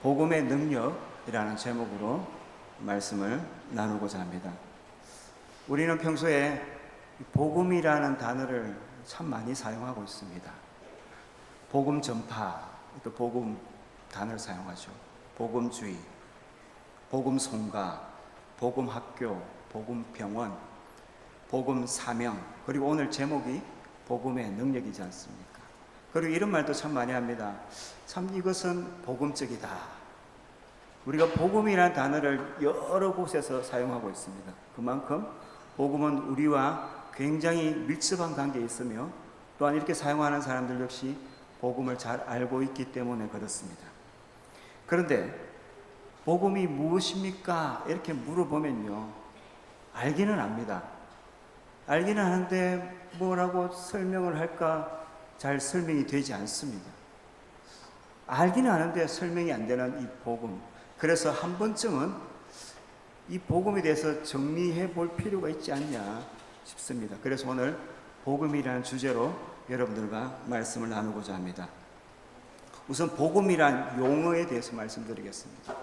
복음의 능력이라는 제목으로 말씀을 나누고자 합니다. 우리는 평소에 복음이라는 단어를 참 많이 사용하고 있습니다. 복음 전파, 또 복음 단어를 사용하죠. 복음주의, 복음 송가, 복음 학교, 복음 병원, 복음 사명, 그리고 오늘 제목이 복음의 능력이지 않습니까? 그리고 이런 말도 참 많이 합니다. 참 이것은 복음적이다. 우리가 복음이라는 단어를 여러 곳에서 사용하고 있습니다. 그만큼 복음은 우리와 굉장히 밀접한 관계에 있으며 또한 이렇게 사용하는 사람들 역시 복음을 잘 알고 있기 때문에 그렇습니다. 그런데 복음이 무엇입니까? 이렇게 물어보면요, 알기는 압니다. 알기는 하는데 뭐라고 설명을 할까 잘 설명이 되지 않습니다. 알기는 아는데 설명이 안 되는 이 복음. 그래서 한 번쯤은 이 복음에 대해서 정리해 볼 필요가 있지 않냐 싶습니다. 그래서 오늘 복음이라는 주제로 여러분들과 말씀을 나누고자 합니다. 우선 복음이란 용어에 대해서 말씀드리겠습니다.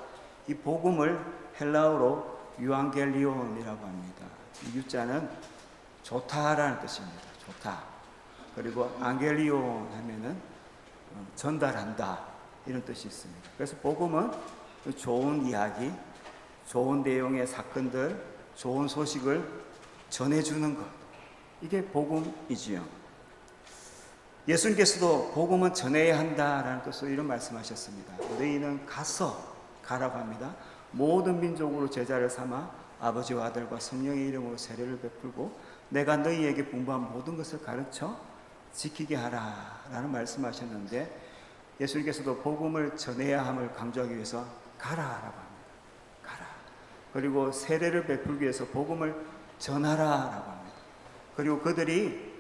이 복음을 헬라어로 유앙겔리온이라고 합니다. 이 유자는 좋다라는 뜻입니다. 좋다. 그리고 앙겔리온 하면은 전달한다 이런 뜻이 있습니다. 그래서 복음은 좋은 이야기, 좋은 내용의 사건들, 좋은 소식을 전해주는 것, 이게 복음이지요. 예수님께서도 복음은 전해야 한다라는 뜻으로 이런 말씀하셨습니다. 너희는 가라고 합니다. 모든 민족으로 제자를 삼아 아버지와 아들과 성령의 이름으로 세례를 베풀고 내가 너희에게 분부한 모든 것을 가르쳐 지키게 하라 라는 말씀하셨는데, 예수님께서도 복음을 전해야 함을 강조하기 위해서 가라라고 합니다. 가라. 그리고 세례를 베풀기 위해서 복음을 전하라라고 합니다. 그리고 그들이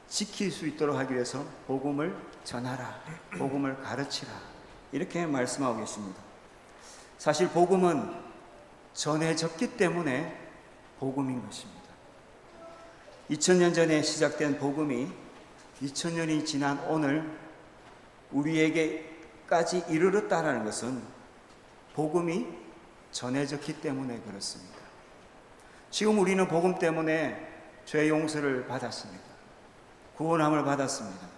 지킬 수 있도록 하기 위해서 복음을 전하라, 복음을 가르치라, 이렇게 말씀하고 계십니다. 사실 복음은 전해졌기 때문에 복음인 것입니다. 2000년 전에 시작된 복음이 2000년이 지난 오늘 우리에게까지 이르렀다는 것은 복음이 전해졌기 때문에 그렇습니다. 지금 우리는 복음 때문에 죄 용서를 받았습니다. 구원함을 받았습니다.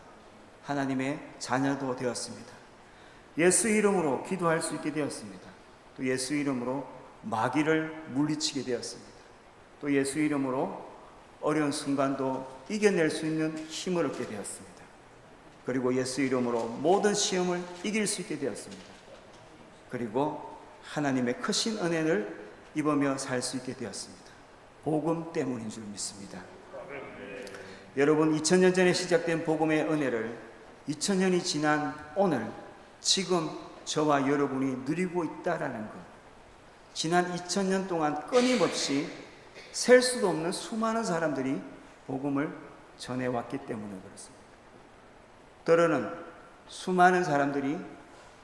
하나님의 자녀도 되었습니다. 예수 이름으로 기도할 수 있게 되었습니다. 또 예수 이름으로 마귀를 물리치게 되었습니다. 또 예수 이름으로 어려운 순간도 이겨낼 수 있는 힘을 얻게 되었습니다. 그리고 예수 이름으로 모든 시험을 이길 수 있게 되었습니다. 그리고 하나님의 크신 은혜를 입으며 살 수 있게 되었습니다. 복음 때문인 줄 믿습니다. 여러분, 2000년 전에 시작된 복음의 은혜를 2000년이 지난 오늘 지금 저와 여러분이 누리고 있다라는 것, 지난 2000년 동안 끊임없이 셀 수도 없는 수많은 사람들이 복음을 전해왔기 때문에 그렇습니다. 때로는 수많은 사람들이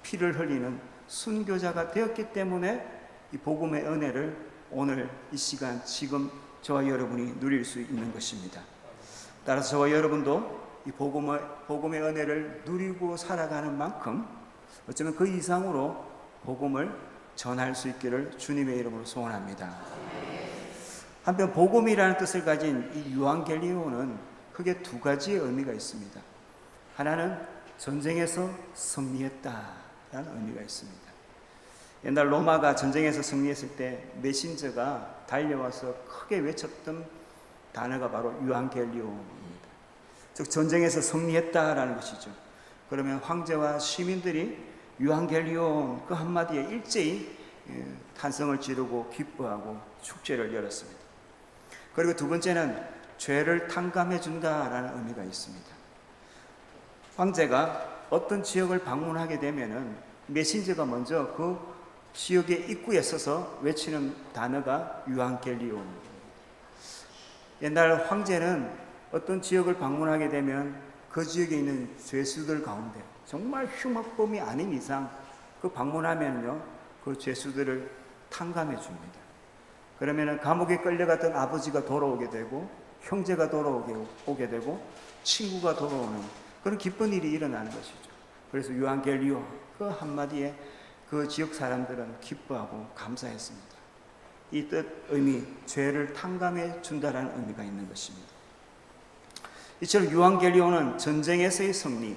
피를 흘리는 순교자가 되었기 때문에 이 복음의 은혜를 오늘 이 시간 지금 저와 여러분이 누릴 수 있는 것입니다. 따라서 저와 여러분도 이 복음의 은혜를 누리고 살아가는 만큼 어쩌면 그 이상으로 복음을 전할 수 있기를 주님의 이름으로 소원합니다. 한편 복음이라는 뜻을 가진 이 유앙겔리온은 크게 두 가지의 의미가 있습니다. 하나는 전쟁에서 승리했다라는 의미가 있습니다. 옛날 로마가 전쟁에서 승리했을 때 메신저가 달려와서 크게 외쳤던 단어가 바로 유앙겔리온입니다. 즉 전쟁에서 승리했다라는 것이죠. 그러면 황제와 시민들이 유앙겔리온 그 한마디에 일제히 탄성을 지르고 기뻐하고 축제를 열었습니다. 그리고 두 번째는 죄를 탕감해 준다라는 의미가 있습니다. 황제가 어떤 지역을 방문하게 되면은 메신저가 먼저 그 지역의 입구에 서서 외치는 단어가 유앙겔리온입니다. 옛날 황제는 어떤 지역을 방문하게 되면 그 지역에 있는 죄수들 가운데 정말 흉악범이 아닌 이상 그 방문하면요, 그 죄수들을 탕감해 줍니다. 그러면 감옥에 끌려갔던 아버지가 돌아오게 되고 형제가 돌아오게 되고 친구가 돌아오는 그런 기쁜 일이 일어나는 것이죠. 그래서 유앙겔리온 그 한마디에 그 지역 사람들은 기뻐하고 감사했습니다. 이 뜻, 의미, 죄를 탕감해 준다라는 의미가 있는 것입니다. 이처럼 유앙겔리온은 전쟁에서의 승리,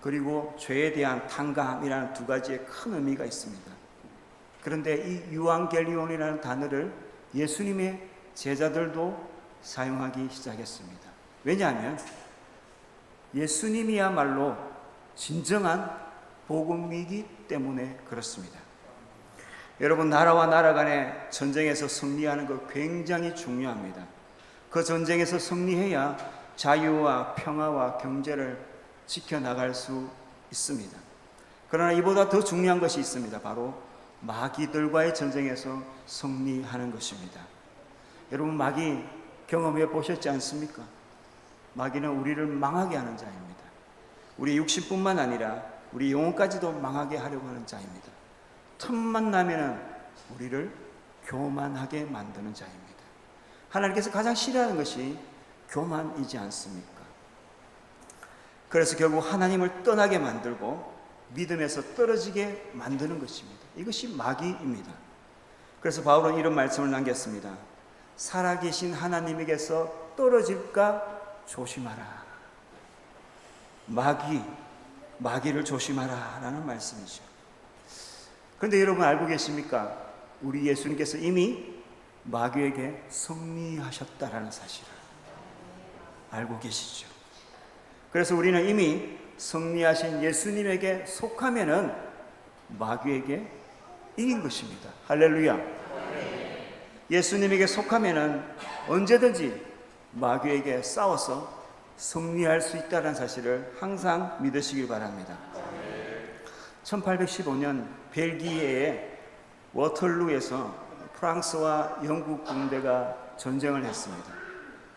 그리고 죄에 대한 탕감이라는 두 가지의 큰 의미가 있습니다. 그런데 이 유앙겔리온이라는 단어를 예수님의 제자들도 사용하기 시작했습니다. 왜냐하면 예수님이야말로 진정한 복음이기 때문에 그렇습니다. 여러분, 나라와 나라 간의 전쟁에서 승리하는 것 굉장히 중요합니다. 그 전쟁에서 승리해야 자유와 평화와 경제를 지켜나갈 수 있습니다. 그러나 이보다 더 중요한 것이 있습니다. 바로 마귀들과의 전쟁에서 승리하는 것입니다. 여러분, 마귀 경험해 보셨지 않습니까? 마귀는 우리를 망하게 하는 자입니다. 우리 육신뿐만 아니라 우리 영혼까지도 망하게 하려고 하는 자입니다. 틈만 나면은 우리를 교만하게 만드는 자입니다. 하나님께서 가장 싫어하는 것이 교만이지 않습니까? 그래서 결국 하나님을 떠나게 만들고 믿음에서 떨어지게 만드는 것입니다. 이것이 마귀입니다. 그래서 바울은 이런 말씀을 남겼습니다. 살아계신 하나님에게서 떨어질까 조심하라. 마귀를 조심하라 라는 말씀이죠. 그런데 여러분 알고 계십니까? 우리 예수님께서 이미 마귀에게 승리하셨다라는 사실을 알고 계시죠. 그래서 우리는 이미 승리하신 예수님에게 속하면은 마귀에게 이긴 것입니다. 할렐루야. 예수님에게 속하면은 언제든지 마귀에게 싸워서 승리할 수 있다는 사실을 항상 믿으시길 바랍니다. 1815년 벨기에의 워털루에서 프랑스와 영국 군대가 전쟁을 했습니다.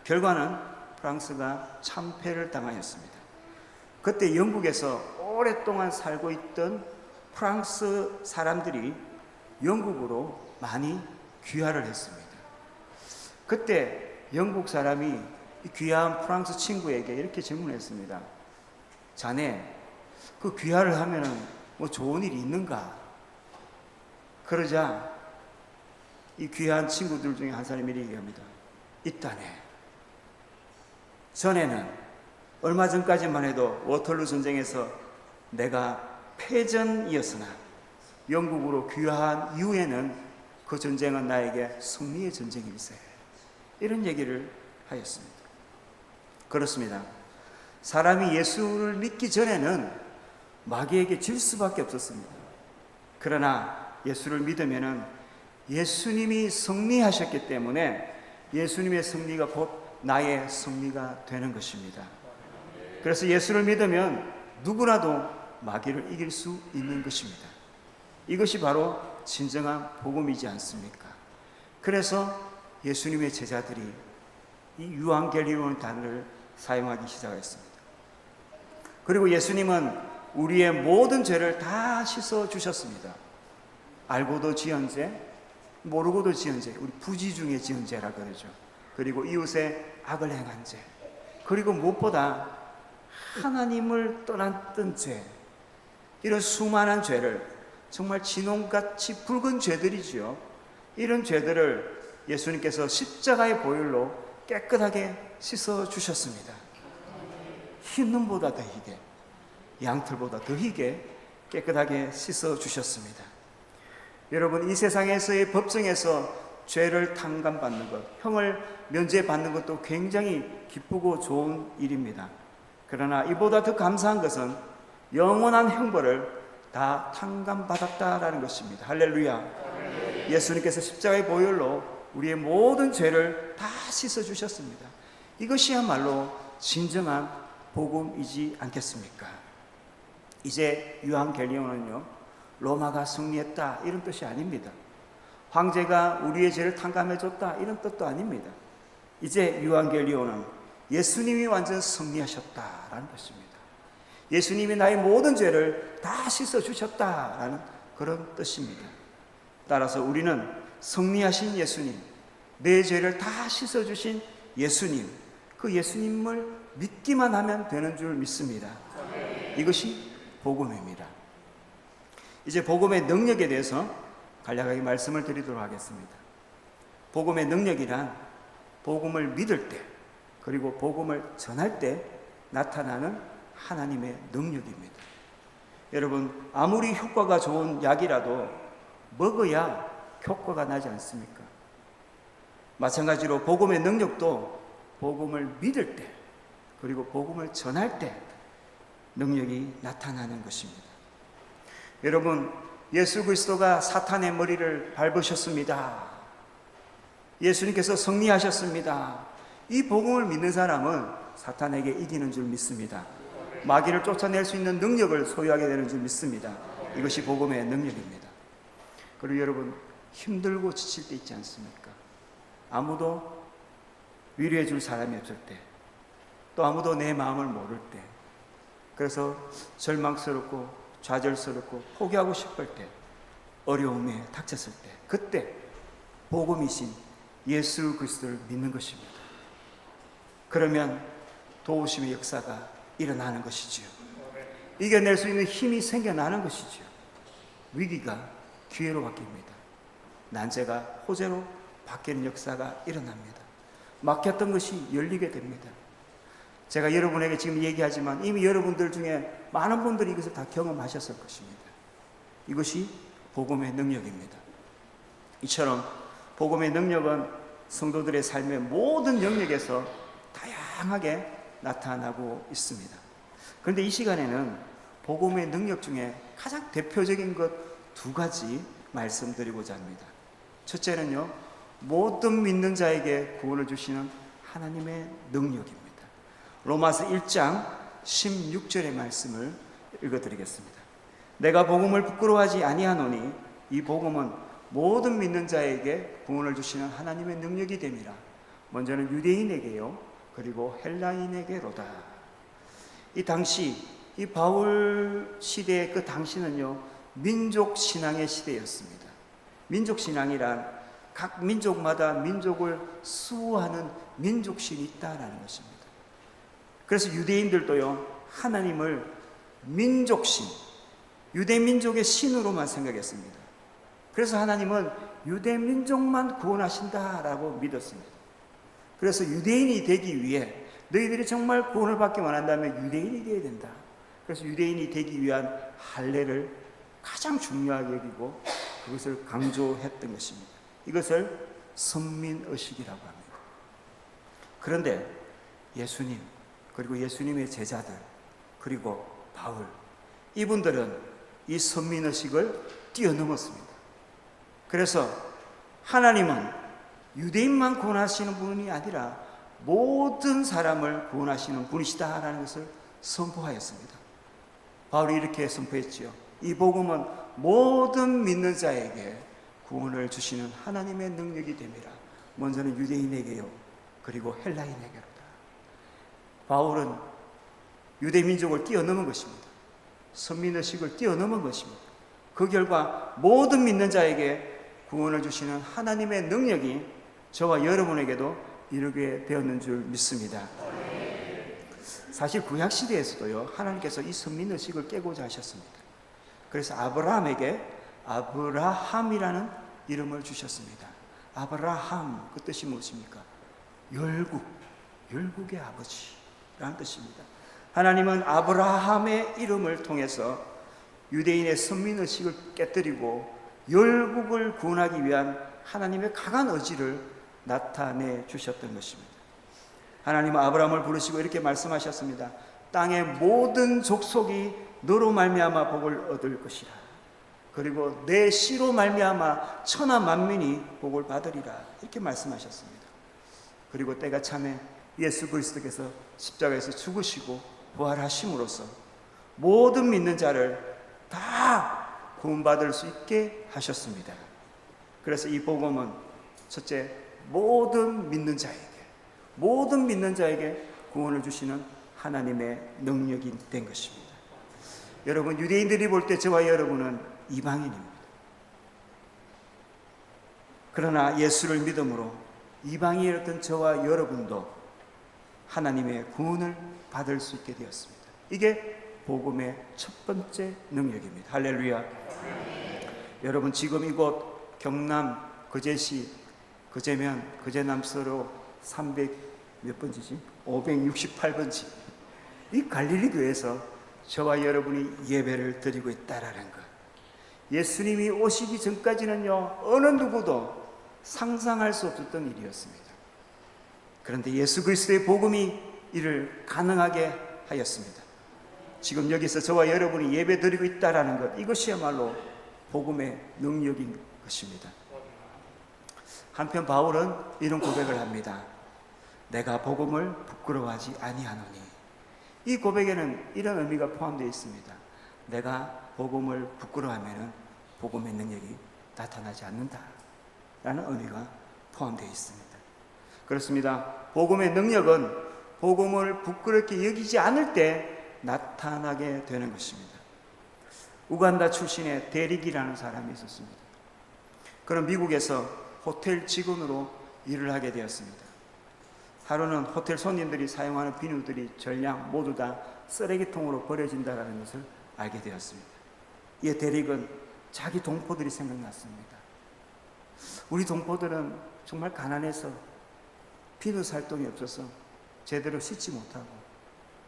결과는 프랑스가 참패를 당하였습니다. 그때 영국에서 오랫동안 살고 있던 프랑스 사람들이 영국으로 많이 귀화를 했습니다. 그때 영국 사람이 귀화한 프랑스 친구에게 이렇게 질문했습니다. 자네, 그 귀화를 하면은 뭐 좋은 일이 있는가? 그러자 이 귀한 친구들 중에 한 사람이 얘기합니다. 있다네. 전에는 얼마 전까지만 해도 워털루 전쟁에서 내가 패전이었으나 영국으로 귀화한 이후에는 그 전쟁은 나에게 승리의 전쟁일세. 이런 얘기를 하였습니다. 그렇습니다. 사람이 예수를 믿기 전에는 마귀에게 질 수밖에 없었습니다. 그러나 예수를 믿으면은 예수님이 승리하셨기 때문에 예수님의 승리가 곧 나의 승리가 되는 것입니다. 그래서 예수를 믿으면 누구라도 마귀를 이길 수 있는 것입니다. 이것이 바로 진정한 복음이지 않습니까? 그래서 예수님의 제자들이 이 유앙겔리온 단어를 사용하기 시작했습니다. 그리고 예수님은 우리의 모든 죄를 다 씻어 주셨습니다. 알고도 지은 죄, 모르고도 지은 죄, 우리 부지 중에 지은 죄라 그러죠. 그리고 이웃의 악을 행한 죄, 그리고 무엇보다 하나님을 떠났던 죄, 이런 수많은 죄를, 정말 진홍같이 붉은 죄들이지요. 이런 죄들을 예수님께서 십자가의 보혈로 깨끗하게 씻어 주셨습니다. 흰 눈보다 더 희게, 양털보다 더 희게 깨끗하게 씻어 주셨습니다. 여러분, 이 세상에서의 법정에서 죄를 탕감받는 것, 형을 면제받는 것도 굉장히 기쁘고 좋은 일입니다. 그러나 이보다 더 감사한 것은 영원한 형벌을 다 탕감받았다라는 것입니다. 할렐루야. 예수님께서 십자가의 보혈로 우리의 모든 죄를 다 씻어주셨습니다. 이것이야말로 진정한 복음이지 않겠습니까? 이제 유앙겔리온은요, 로마가 승리했다 이런 뜻이 아닙니다. 황제가 우리의 죄를 탕감해줬다 이런 뜻도 아닙니다. 이제 유앙겔리온은 예수님이 완전 승리하셨다라는 것입니다. 예수님이 나의 모든 죄를 다 씻어주셨다라는 그런 뜻입니다. 따라서 우리는 승리하신 예수님, 내 죄를 다 씻어주신 예수님, 그 예수님을 믿기만 하면 되는 줄 믿습니다. 이것이 복음입니다. 이제 복음의 능력에 대해서 간략하게 말씀을 드리도록 하겠습니다. 복음의 능력이란 복음을 믿을 때, 그리고 복음을 전할 때 나타나는 하나님의 능력입니다. 여러분, 아무리 효과가 좋은 약이라도 먹어야 효과가 나지 않습니까? 마찬가지로 복음의 능력도 복음을 믿을 때, 그리고 복음을 전할 때 능력이 나타나는 것입니다. 여러분, 예수 그리스도가 사탄의 머리를 밟으셨습니다. 예수님께서 승리하셨습니다. 이 복음을 믿는 사람은 사탄에게 이기는 줄 믿습니다. 마귀를 쫓아낼 수 있는 능력을 소유하게 되는 줄 믿습니다. 이것이 복음의 능력입니다. 그리고 여러분, 힘들고 지칠 때 있지 않습니까? 아무도 위로해 줄 사람이 없을 때, 또 아무도 내 마음을 모를 때, 그래서 절망스럽고 좌절스럽고 포기하고 싶을 때, 어려움에 닥쳤을 때, 그때 복음이신 예수 그리스도를 믿는 것입니다. 그러면 도우심의 역사가 일어나는 것이지요. 이겨낼 수 있는 힘이 생겨나는 것이지요. 위기가 기회로 바뀝니다. 난제가 호재로 바뀌는 역사가 일어납니다. 막혔던 것이 열리게 됩니다. 제가 여러분에게 지금 얘기하지만 이미 여러분들 중에 많은 분들이 이것을 다 경험하셨을 것입니다. 이것이 복음의 능력입니다. 이처럼 복음의 능력은 성도들의 삶의 모든 영역에서 다양하게 나타나고 있습니다. 그런데 이 시간에는 복음의 능력 중에 가장 대표적인 것 두 가지 말씀드리고자 합니다. 첫째는요, 모든 믿는 자에게 구원을 주시는 하나님의 능력입니다. 로마서 1장 16절의 말씀을 읽어드리겠습니다. 내가 복음을 부끄러워하지 아니하노니 이 복음은 모든 믿는 자에게 구원을 주시는 하나님의 능력이 됨이라. 먼저는 유대인에게요, 그리고 헬라인에게로다. 이 당시, 이 바울 시대의 그 당시는요, 민족 신앙의 시대였습니다. 민족 신앙이란 각 민족마다 민족을 수호하는 민족신이 있다라는 것입니다. 그래서 유대인들도요, 하나님을 민족신, 유대 민족의 신으로만 생각했습니다. 그래서 하나님은 유대 민족만 구원하신다라고 믿었습니다. 그래서 유대인이 되기 위해 너희들이 정말 구원을 받기 원한다면 유대인이 되어야 된다. 그래서 유대인이 되기 위한 할례를 가장 중요하게 여기고 그것을 강조했던 것입니다. 이것을 선민의식이라고 합니다. 그런데 예수님, 그리고 예수님의 제자들, 그리고 바울, 이분들은 이 선민의식을 뛰어넘었습니다. 그래서 하나님은 유대인만 구원하시는 분이 아니라 모든 사람을 구원하시는 분이시다라는 것을 선포하였습니다. 바울이 이렇게 선포했지요. 이 복음은 모든 믿는 자에게 구원을 주시는 하나님의 능력이 됨이라. 먼저는 유대인에게요, 그리고 헬라인에게로다. 바울은 유대 민족을 뛰어넘은 것입니다. 선민의식을 뛰어넘은 것입니다. 그 결과 모든 믿는 자에게 구원을 주시는 하나님의 능력이 저와 여러분에게도 이루게 되었는 줄 믿습니다. 사실 구약시대에서도요, 하나님께서 이 선민의식을 깨고자 하셨습니다. 그래서 아브라함에게 아브라함이라는 이름을 주셨습니다. 아브라함, 그 뜻이 무엇입니까? 열국의 아버지라는 뜻입니다. 하나님은 아브라함의 이름을 통해서 유대인의 선민의식을 깨뜨리고 열국을 구원하기 위한 하나님의 강한 의지를 나타내 주셨던 것입니다. 하나님은 아브라함을 부르시고 이렇게 말씀하셨습니다. 땅의 모든 족속이 너로 말미암아 복을 얻을 것이라. 그리고 내 씨로 말미암아 천하 만민이 복을 받으리라. 이렇게 말씀하셨습니다. 그리고 때가 참에 예수 그리스도께서 십자가에서 죽으시고 부활하심으로써 모든 믿는 자를 다 구원받을 수 있게 하셨습니다. 그래서 이 복음은 첫째, 모든 믿는 자에게 구원을 주시는 하나님의 능력이 된 것입니다. 여러분, 유대인들이 볼 때 저와 여러분은 이방인입니다. 그러나 예수를 믿음으로 이방인이었던 저와 여러분도 하나님의 구원을 받을 수 있게 되었습니다. 이게 복음의 첫 번째 능력입니다. 할렐루야. 여러분, 지금 이곳 경남 거제시, 거제면, 거제남서로 300 몇 번지지? 568번지. 이 갈릴리 교회에서 저와 여러분이 예배를 드리고 있다라는 것. 예수님이 오시기 전까지는요, 어느 누구도 상상할 수 없었던 일이었습니다. 그런데 예수 그리스도의 복음이 이를 가능하게 하였습니다. 지금 여기서 저와 여러분이 예배 드리고 있다라는 것, 이것이야말로 복음의 능력인 것입니다. 한편 바울은 이런 고백을 합니다. 내가 복음을 부끄러워하지 아니하노니. 이 고백에는 이런 의미가 포함되어 있습니다. 내가 복음을 부끄러워하면 복음의 능력이 나타나지 않는다 라는 의미가 포함되어 있습니다. 그렇습니다. 복음의 능력은 복음을 부끄럽게 여기지 않을 때 나타나게 되는 것입니다. 우간다 출신의 데릭이라는 사람이 있었습니다. 그는 미국에서 호텔 직원으로 일을 하게 되었습니다. 하루는 호텔 손님들이 사용하는 비누들이 전량 모두 다 쓰레기통으로 버려진다는 것을 알게 되었습니다. 이 데릭은 자기 동포들이 생각났습니다. 우리 동포들은 정말 가난해서 비누 살 돈이 없어서 제대로 씻지 못하고,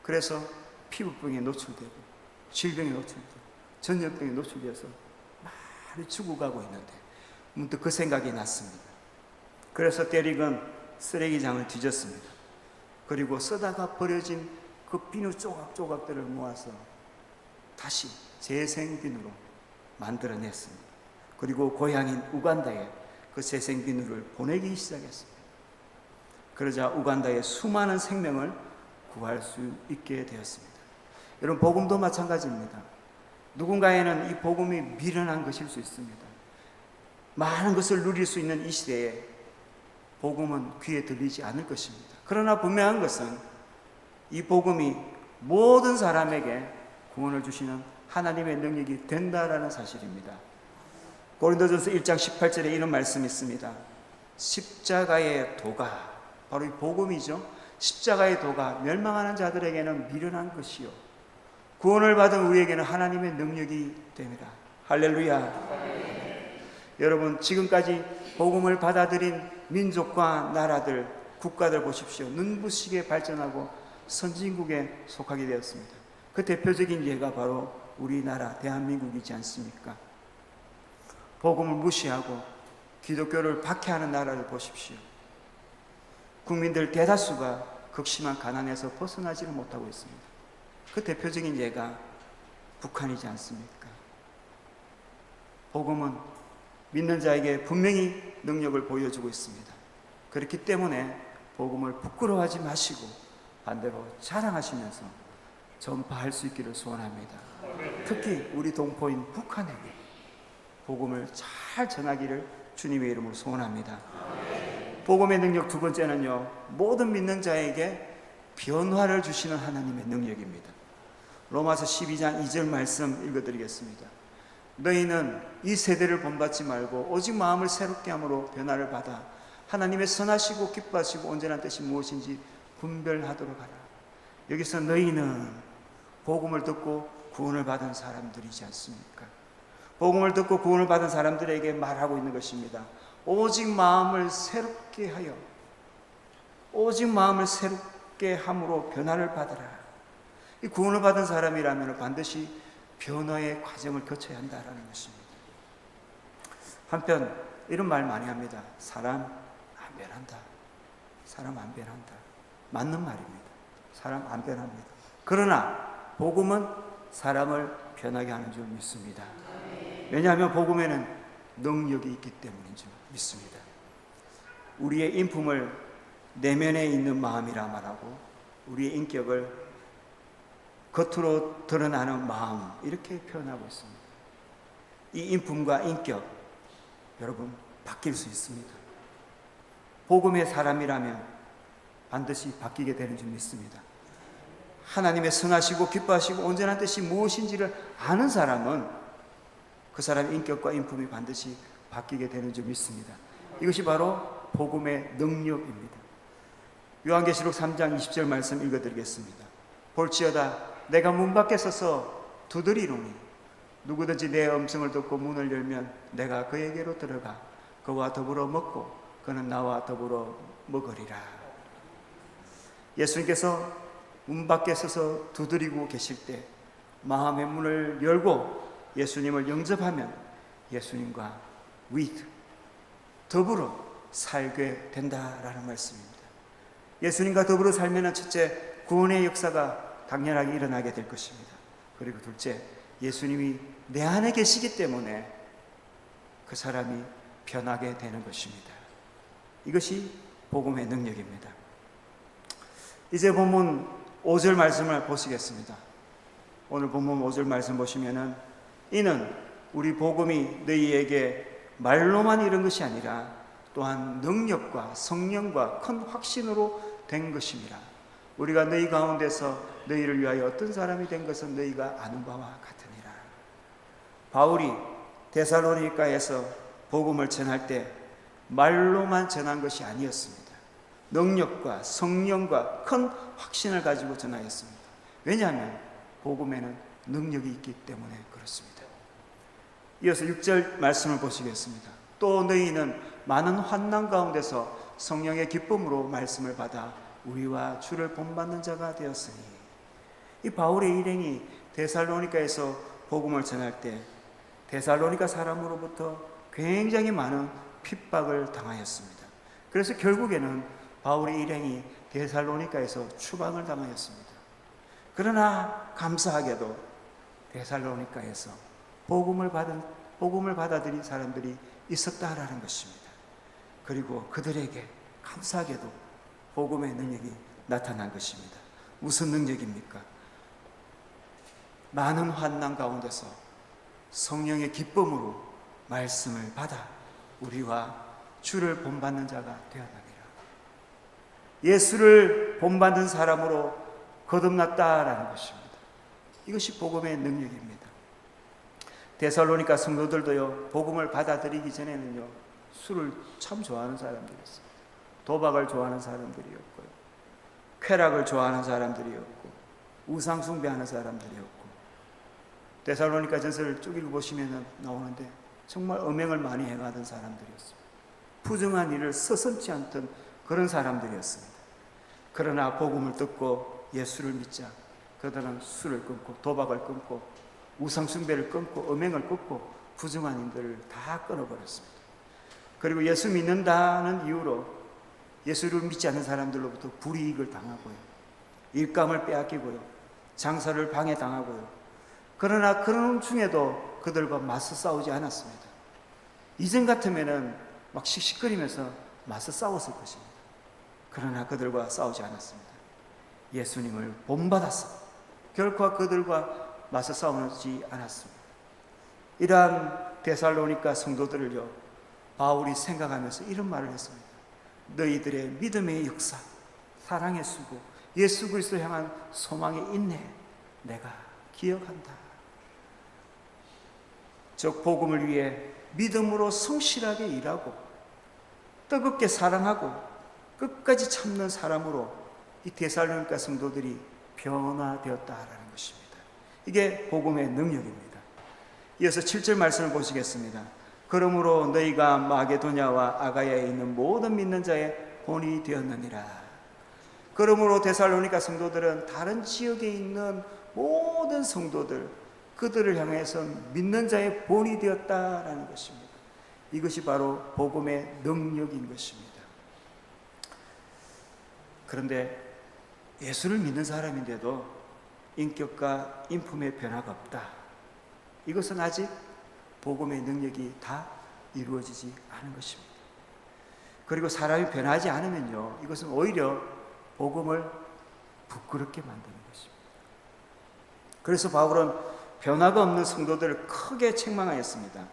그래서 피부병에 노출되고 질병에 노출되고 전염병에 노출되어서 많이 죽어가고 있는데 문득 그 생각이 났습니다. 그래서 데릭은 쓰레기장을 뒤졌습니다. 그리고 쓰다가 버려진 그 비누 조각조각들을 모아서 다시 재생비누로 만들어냈습니다. 그리고 고향인 우간다에 그 재생비누를 보내기 시작했습니다. 그러자 우간다의 수많은 생명을 구할 수 있게 되었습니다. 여러분, 복음도 마찬가지입니다. 누군가에는 이 복음이 미련한 것일 수 있습니다. 많은 것을 누릴 수 있는 이 시대에 복음은 귀에 들리지 않을 것입니다. 그러나 분명한 것은 이 복음이 모든 사람에게 구원을 주시는 하나님의 능력이 된다라는 사실입니다. 고린도전서 1장 18절에 이런 말씀이 있습니다. 십자가의 도가, 바로 이 복음이죠. 십자가의 도가 멸망하는 자들에게는 미련한 것이요, 구원을 받은 우리에게는 하나님의 능력이 됩니다. 할렐루야. 여러분, 지금까지 복음을 받아들인 민족과 나라들, 국가들 보십시오. 눈부시게 발전하고 선진국에 속하게 되었습니다. 그 대표적인 예가 바로 우리나라 대한민국이지 않습니까? 복음을 무시하고 기독교를 박해하는 나라를 보십시오. 국민들 대다수가 극심한 가난에서 벗어나지를 못하고 있습니다. 그 대표적인 예가 북한이지 않습니까? 복음은 믿는 자에게 분명히 능력을 보여주고 있습니다. 그렇기 때문에 복음을 부끄러워하지 마시고 반대로 자랑하시면서 전파할 수 있기를 소원합니다. 특히 우리 동포인 북한에게 복음을 잘 전하기를 주님의 이름으로 소원합니다. 복음의 능력 두 번째는요, 모든 믿는 자에게 변화를 주시는 하나님의 능력입니다. 로마서 12장 2절 말씀 읽어드리겠습니다. 너희는 이 세대를 본받지 말고 오직 마음을 새롭게 함으로 변화를 받아 하나님의 선하시고 기뻐하시고 온전한 뜻이 무엇인지 분별하도록 하라. 여기서 너희는 복음을 듣고 구원을 받은 사람들이지 않습니까? 복음을 듣고 구원을 받은 사람들에게 말하고 있는 것입니다. 오직 마음을 새롭게 하여, 오직 마음을 새롭게 함으로 변화를 받으라. 이 구원을 받은 사람이라면 반드시 변화의 과정을 거쳐야 한다는 것입니다. 한편 이런 말 많이 합니다. 사람 안 변한다. 사람 안 변한다. 맞는 말입니다. 사람 안 변합니다. 그러나 복음은 사람을 변하게 하는 줄 믿습니다. 왜냐하면 복음에는 능력이 있기 때문인 줄 믿습니다. 우리의 인품을 내면에 있는 마음이라 말하고 우리의 인격을 겉으로 드러나는 마음, 이렇게 표현하고 있습니다. 이 인품과 인격, 여러분, 바뀔 수 있습니다. 복음의 사람이라면 반드시 바뀌게 되는 줄 믿습니다. 하나님의 선하시고 기뻐하시고 온전한 뜻이 무엇인지를 아는 사람은 그 사람의 인격과 인품이 반드시 바뀌게 되는 줄 믿습니다. 이것이 바로 복음의 능력입니다. 요한계시록 3장 20절 말씀 읽어드리겠습니다. 볼지어다 내가 문 밖에 서서 두드리노니 누구든지 내 음성을 듣고 문을 열면 내가 그에게로 들어가 그와 더불어 먹고 그는 나와 더불어 먹으리라. 예수님께서 문 밖에 서서 두드리고 계실 때 마음의 문을 열고 예수님을 영접하면 예수님과 더불어 살게 된다라는 말씀입니다. 예수님과 더불어 살면 첫째, 구원의 역사가 당연하게 일어나게 될 것입니다. 그리고 둘째, 예수님이 내 안에 계시기 때문에 그 사람이 변하게 되는 것입니다. 이것이 복음의 능력입니다. 이제 본문 5절 말씀을 보시겠습니다. 오늘 본문 5절 말씀 보시면은 이는 우리 복음이 너희에게 말로만 이른 것이 아니라 또한 능력과 성령과 큰 확신으로 된 것입니다. 우리가 너희 가운데서 너희를 위하여 어떤 사람이 된 것은 너희가 아는 바와 같으니라. 바울이 데살로니가에서 복음을 전할 때 말로만 전한 것이 아니었습니다. 능력과 성령과 큰 확신을 가지고 전하였습니다. 왜냐하면 복음에는 능력이 있기 때문에 그렇습니다. 이어서 6절 말씀을 보시겠습니다. 또 너희는 많은 환난 가운데서 성령의 기쁨으로 말씀을 받아 우리와 주를 본받는 자가 되었으니. 이 바울의 일행이 데살로니가에서 복음을 전할 때 데살로니가 사람으로부터 굉장히 많은 핍박을 당하였습니다. 그래서 결국에는 바울의 일행이 데살로니가에서 추방을 당하였습니다. 그러나 감사하게도 데살로니가에서 복음을 받아들인 사람들이 있었다라는 것입니다. 그리고 그들에게 감사하게도 복음의 능력이 나타난 것입니다. 무슨 능력입니까? 많은 환난 가운데서 성령의 기쁨으로 말씀을 받아 우리와 주를 본받는 자가 되었느니라. 예수를 본받는 사람으로 거듭났다라는 것입니다. 이것이 복음의 능력입니다. 데살로니가 성도들도요, 복음을 받아들이기 전에는요, 술을 참 좋아하는 사람들이었어요. 도박을 좋아하는 사람들이었고요, 쾌락을 좋아하는 사람들이었고, 우상 숭배하는 사람들이었고, 데살로니가 전서를 쭉 읽어보시면 나오는데 정말 음행을 많이 행하던 사람들이었습니다. 부정한 일을 서슴지 않던 그런 사람들이었습니다. 그러나 복음을 듣고 예수를 믿자 그들은 술을 끊고 도박을 끊고 우상 숭배를 끊고 음행을 끊고 부정한 일들을 다 끊어버렸습니다. 그리고 예수 믿는다는 이유로 예수를 믿지 않는 사람들로부터 불이익을 당하고요, 일감을 빼앗기고요, 장사를 방해당하고요. 그러나 그런 중에도 그들과 맞서 싸우지 않았습니다. 이전 같으면은 막 씩씩거리면서 맞서 싸웠을 것입니다. 그러나 그들과 싸우지 않았습니다. 예수님을 본받아서 결코 그들과 맞서 싸우지 않았습니다. 이러한 데살로니가 성도들을요, 바울이 생각하면서 이런 말을 했습니다. 너희들의 믿음의 역사, 사랑의 수고, 예수 그리스도 향한 소망의 인내 내가 기억한다. 즉 복음을 위해 믿음으로 성실하게 일하고 뜨겁게 사랑하고 끝까지 참는 사람으로 이 데살로니가 성도들이 변화되었다라는 것입니다. 이게 복음의 능력입니다. 이어서 7절 말씀을 보시겠습니다. 그러므로 너희가 마게도냐와 아가야에 있는 모든 믿는 자의 본이 되었느니라. 그러므로 데살로니가 성도들은 다른 지역에 있는 모든 성도들, 그들을 향해서 믿는 자의 본이 되었다라는 것입니다. 이것이 바로 복음의 능력인 것입니다. 그런데 예수를 믿는 사람인데도 인격과 인품의 변화가 없다. 이것은 아직 복음의 능력이 다 이루어지지 않은 것입니다. 그리고 사람이 변하지 않으면요, 이것은 오히려 복음을 부끄럽게 만드는 것입니다. 그래서 바울은 변화가 없는 성도들을 크게 책망하였습니다.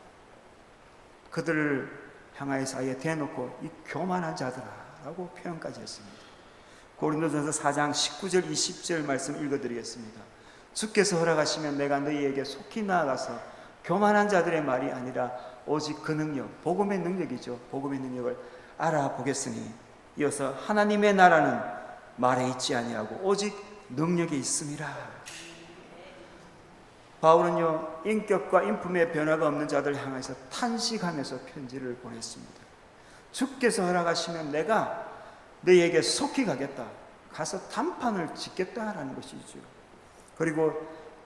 그들을 향하여서 아예 대놓고 이 교만한 자들아라고 표현까지 했습니다. 고린도전서 4장 19절 20절 말씀 읽어드리겠습니다. 주께서 허락하시면 내가 너희에게 속히 나아가서 교만한 자들의 말이 아니라 오직 그 능력, 복음의 능력이죠. 복음의 능력을 알아보겠으니 이어서 하나님의 나라는 말에 있지 아니하고 오직 능력에 있음이라. 바울은요, 인격과 인품의 변화가 없는 자들을 향해서 탄식하면서 편지를 보냈습니다. 주께서 허락하시면 내가 너희에게 속히 가겠다. 가서 단판을 짓겠다라는 것이죠. 그리고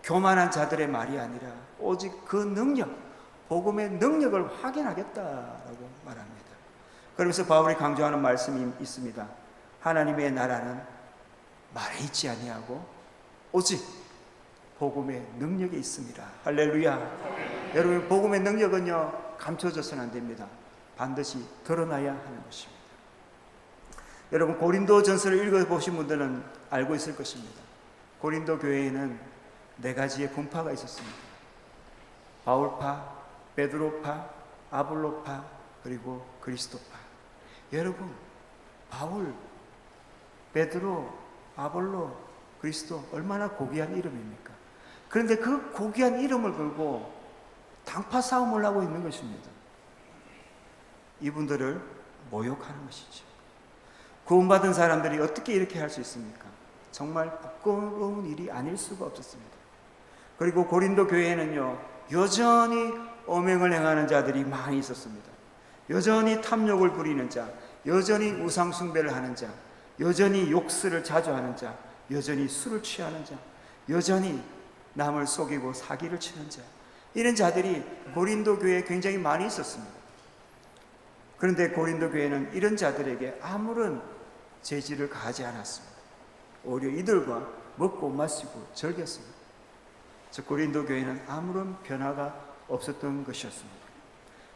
교만한 자들의 말이 아니라 오직 그 능력, 복음의 능력을 확인하겠다라고 말합니다. 그러면서 바울이 강조하는 말씀이 있습니다. 하나님의 나라는 말에 있지 아니하고 오직 복음의 능력이 있습니다. 할렐루야. 여러분, 복음의 능력은요, 감춰져서는 안 됩니다. 반드시 드러나야 하는 것입니다. 여러분, 고린도 전서를 읽어보신 분들은 알고 있을 것입니다. 고린도 교회에는 4가지의 분파가 있었습니다. 바울파, 베드로파, 아볼로파, 그리고 그리스도파. 여러분, 바울, 베드로, 아볼로, 그리스도, 얼마나 고귀한 이름입니까? 그런데 그 고귀한 이름을 걸고 당파 싸움을 하고 있는 것입니다. 이분들을 모욕하는 것이죠. 구원받은 사람들이 어떻게 이렇게 할 수 있습니까? 정말 부끄러운 일이 아닐 수가 없었습니다. 그리고 고린도 교회에는요, 여전히 엄행을 행하는 자들이 많이 있었습니다. 여전히 탐욕을 부리는 자, 여전히 우상숭배를 하는 자, 여전히 욕설을 자주 하는 자, 여전히 술을 취하는 자, 여전히 남을 속이고 사기를 치는 자, 이런 자들이 고린도 교회에 굉장히 많이 있었습니다. 그런데 고린도 교회는 이런 자들에게 아무런 제지를 가하지 않았습니다. 오히려 이들과 먹고 마시고 즐겼습니다. 즉 고린도 교회는 아무런 변화가 없었던 것이었습니다.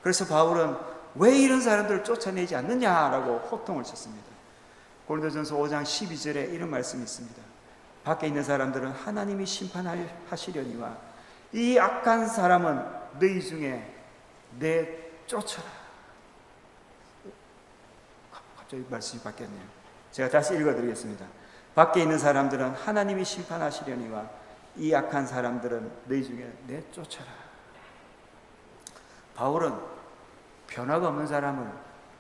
그래서 바울은 왜 이런 사람들을 쫓아내지 않느냐라고 호통을 쳤습니다. 고린도전서 5장 12절에 이런 말씀이 있습니다. 밖에 있는 사람들은 하나님이 심판하시려니와 이 악한 사람은 너희 중에 내쫓아라. 갑자기 말씀이 바뀌었네요. 제가 다시 읽어드리겠습니다. 밖에 있는 사람들은 하나님이 심판하시려니와 이 악한 사람들은 너희 중에 내쫓아라. 바울은 변화가 없는 사람을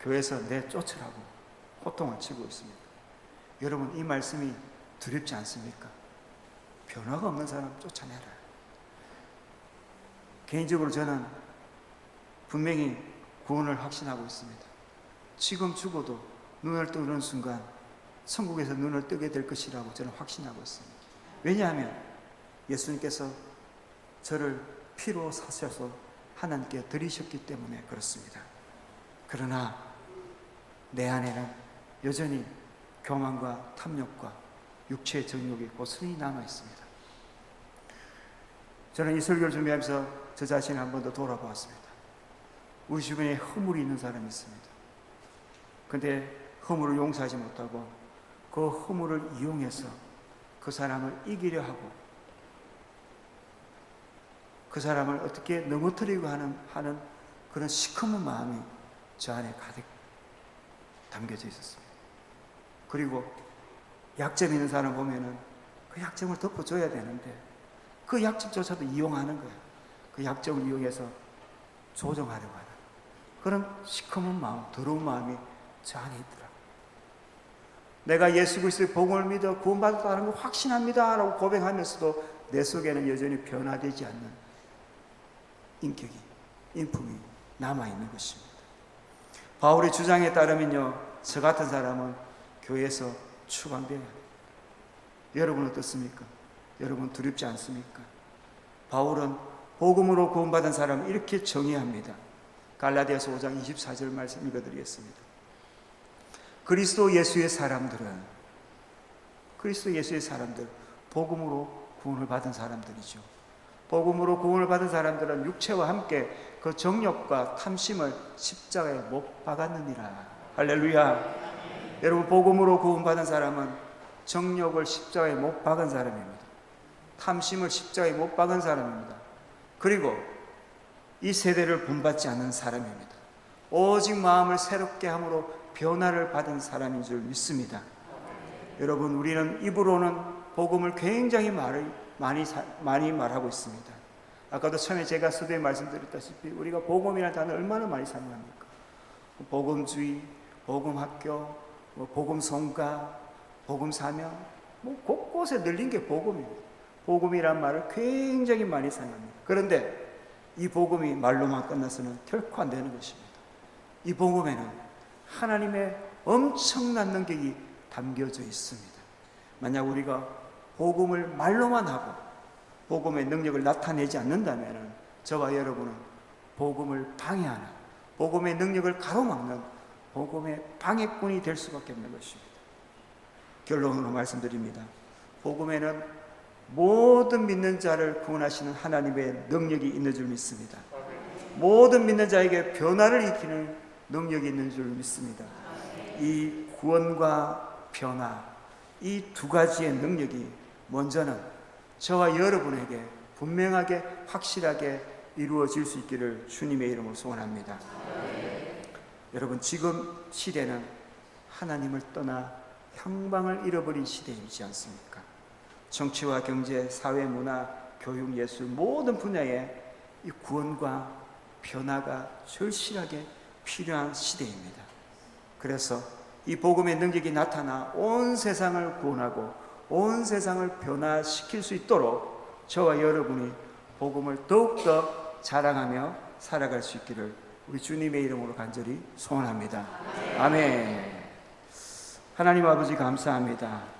교회에서 내쫓으라고 호통을 치고 있습니다. 여러분, 이 말씀이 두렵지 않습니까? 변화가 없는 사람 쫓아내라. 개인적으로 저는 분명히 구원을 확신하고 있습니다. 지금 죽어도 눈을 뜨는 순간 천국에서 눈을 뜨게 될 것이라고 저는 확신하고 있습니다. 왜냐하면 예수님께서 저를 피로 사셔서 하나님께 드리셨기 때문에 그렇습니다. 그러나 내 안에는 여전히 교만과 탐욕과 육체의 정욕이 고스란히 남아 있습니다. 저는 이 설교를 준비하면서 저 자신을 한 번 더 돌아보았습니다. 우리 주변에 허물이 있는 사람이 있습니다. 그런데 허물을 용서하지 못하고 그 허물을 이용해서 그 사람을 이기려 하고 그 사람을 어떻게 넘어뜨리고 하는 그런 시커먼 마음이 저 안에 가득 담겨져 있었습니다. 그리고 약점 있는 사람 보면은 그 약점을 덮어줘야 되는데 그 약점조차도 이용하는 거예요. 그 약점을 이용해서 조정하려고 하는 그런 시커먼 마음, 더러운 마음이 저 안에 있더라고요. 내가 예수 그리스도의 복음을 믿어 구원받았다는 걸 확신합니다 라고 고백하면서도 내 속에는 여전히 변화되지 않는 인격이, 인품이 남아있는 것입니다. 바울의 주장에 따르면요, 저 같은 사람은 교회에서 추방되어야 돼요. 여러분 어떻습니까? 여러분 두렵지 않습니까? 바울은 복음으로 구원받은 사람을 이렇게 정의합니다. 갈라디아서 5장 24절 말씀 읽어드리겠습니다. 그리스도 예수의 사람들, 복음으로 구원을 받은 사람들이죠. 복음으로 구원을 받은 사람들은 육체와 함께 그 정욕과 탐심을 십자가에 못 박았느니라. 할렐루야. 여러분, 복음으로 구원받은 사람은 정욕을 십자가에 못 박은 사람입니다. 탐심을 십자가에 못 박은 사람입니다. 그리고 이 세대를 본받지 않는 사람입니다. 오직 마음을 새롭게 함으로 변화를 받은 사람인 줄 믿습니다. 여러분, 우리는 입으로는 복음을 굉장히 많이 말하고 있습니다. 아까도 처음에 제가 서두에 말씀드렸다시피 우리가 복음이라는 단어를 얼마나 많이 사용합니까? 복음주의, 복음학교, 복음성가, 복음사명, 곳곳에 늘린 게 복음입니다. 복음이란 말을 굉장히 많이 사용합니다. 그런데 이 복음이 말로만 끝나서는 결코 안 되는 것입니다. 이 복음에는 하나님의 엄청난 능력이 담겨져 있습니다. 만약 우리가 복음을 말로만 하고 복음의 능력을 나타내지 않는다면 저와 여러분은 복음을 방해하는, 복음의 능력을 가로막는 복음의 방해꾼이 될 수밖에 없는 것입니다. 결론으로 말씀드립니다. 복음에는 모든 믿는 자를 구원하시는 하나님의 능력이 있는 줄 믿습니다. 모든 믿는 자에게 변화를 일으키는 능력이 있는 줄 믿습니다. 이 구원과 변화, 이 두 가지의 능력이 먼저는 저와 여러분에게 분명하게 확실하게 이루어질 수 있기를 주님의 이름으로 소원합니다. 여러분, 지금 시대는 하나님을 떠나 향방을 잃어버린 시대이지 않습니까? 정치와 경제, 사회, 문화, 교육, 예술 모든 분야에 이 구원과 변화가 절실하게 필요한 시대입니다. 그래서 이 복음의 능력이 나타나 온 세상을 구원하고 온 세상을 변화시킬 수 있도록 저와 여러분이 복음을 더욱더 자랑하며 살아갈 수 있기를 우리 주님의 이름으로 간절히 소원합니다. 아멘. 하나님 아버지 감사합니다.